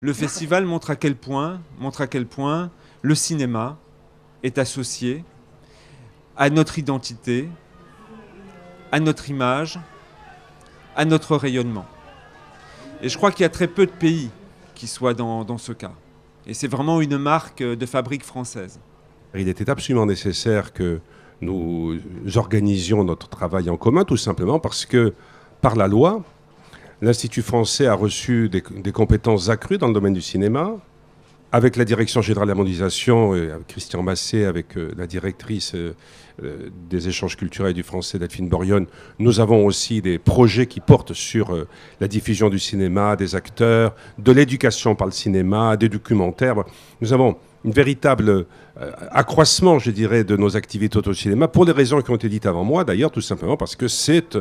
Le festival montre à quel point le cinéma est associé à notre identité, à notre image, à notre rayonnement. Et je crois qu'il y a très peu de pays qui soient dans ce cas. Et c'est vraiment une marque de fabrique française. Il était absolument nécessaire que nous organisions notre travail en commun, tout simplement parce que, par la loi, l'Institut français a reçu des compétences accrues dans le domaine du cinéma. Avec la Direction générale de la mondialisation, avec Christian Massé, avec la directrice des échanges culturels du français, Delphine Borion, nous avons aussi des projets qui portent sur la diffusion du cinéma, des acteurs, de l'éducation par le cinéma, des documentaires. Nous avons un véritable accroissement, je dirais, de nos activités au cinéma, pour les raisons qui ont été dites avant moi, d'ailleurs, tout simplement parce que c'est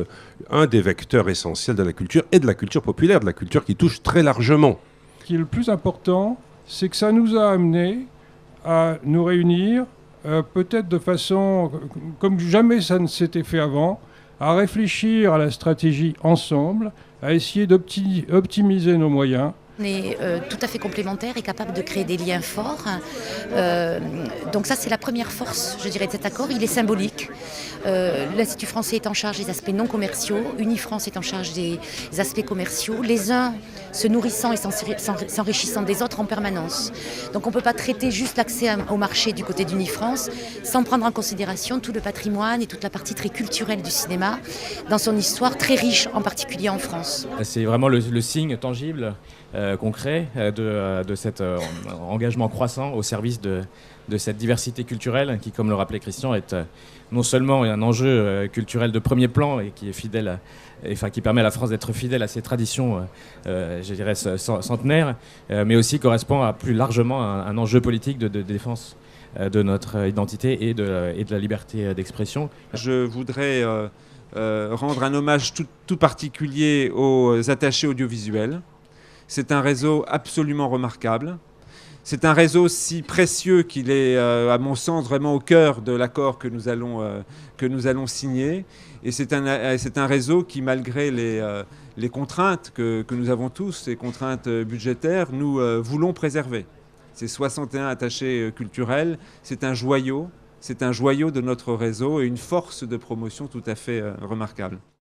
un des vecteurs essentiels de la culture, et de la culture populaire, de la culture qui touche très largement. Ce qui est le plus important, c'est que ça nous a amenés à nous réunir, peut-être de façon comme jamais ça ne s'était fait avant, à réfléchir à la stratégie ensemble, à essayer d'optimiser nos moyens. On est tout à fait complémentaires et capables de créer des liens forts. Donc ça, c'est la première force, je dirais, de cet accord. Il est symbolique. L'Institut français est en charge des aspects non commerciaux. Unifrance est en charge des aspects commerciaux. Les uns se nourrissant et s'enrichissant des autres en permanence. Donc on ne peut pas traiter juste l'accès au marché du côté d'Unifrance sans prendre en considération tout le patrimoine et toute la partie très culturelle du cinéma dans son histoire très riche, en particulier en France. C'est vraiment le signe tangible concret de cet engagement croissant au service de cette diversité culturelle qui, comme le rappelait Christian, est non seulement un enjeu culturel de premier plan et qui est fidèle, qui permet à la France d'être fidèle à ses traditions, je dirais, centenaires, mais aussi correspond à plus largement un enjeu politique de défense de notre identité et de la liberté d'expression. Je voudrais rendre un hommage tout particulier aux attachés audiovisuels. C'est un réseau absolument remarquable. C'est un réseau si précieux qu'il est, à mon sens, vraiment au cœur de l'accord que nous allons signer. Et c'est un réseau qui, malgré les contraintes que nous avons tous, les contraintes budgétaires, nous voulons préserver. Ces 61 attachés culturels, c'est un joyau de notre réseau et une force de promotion tout à fait remarquable.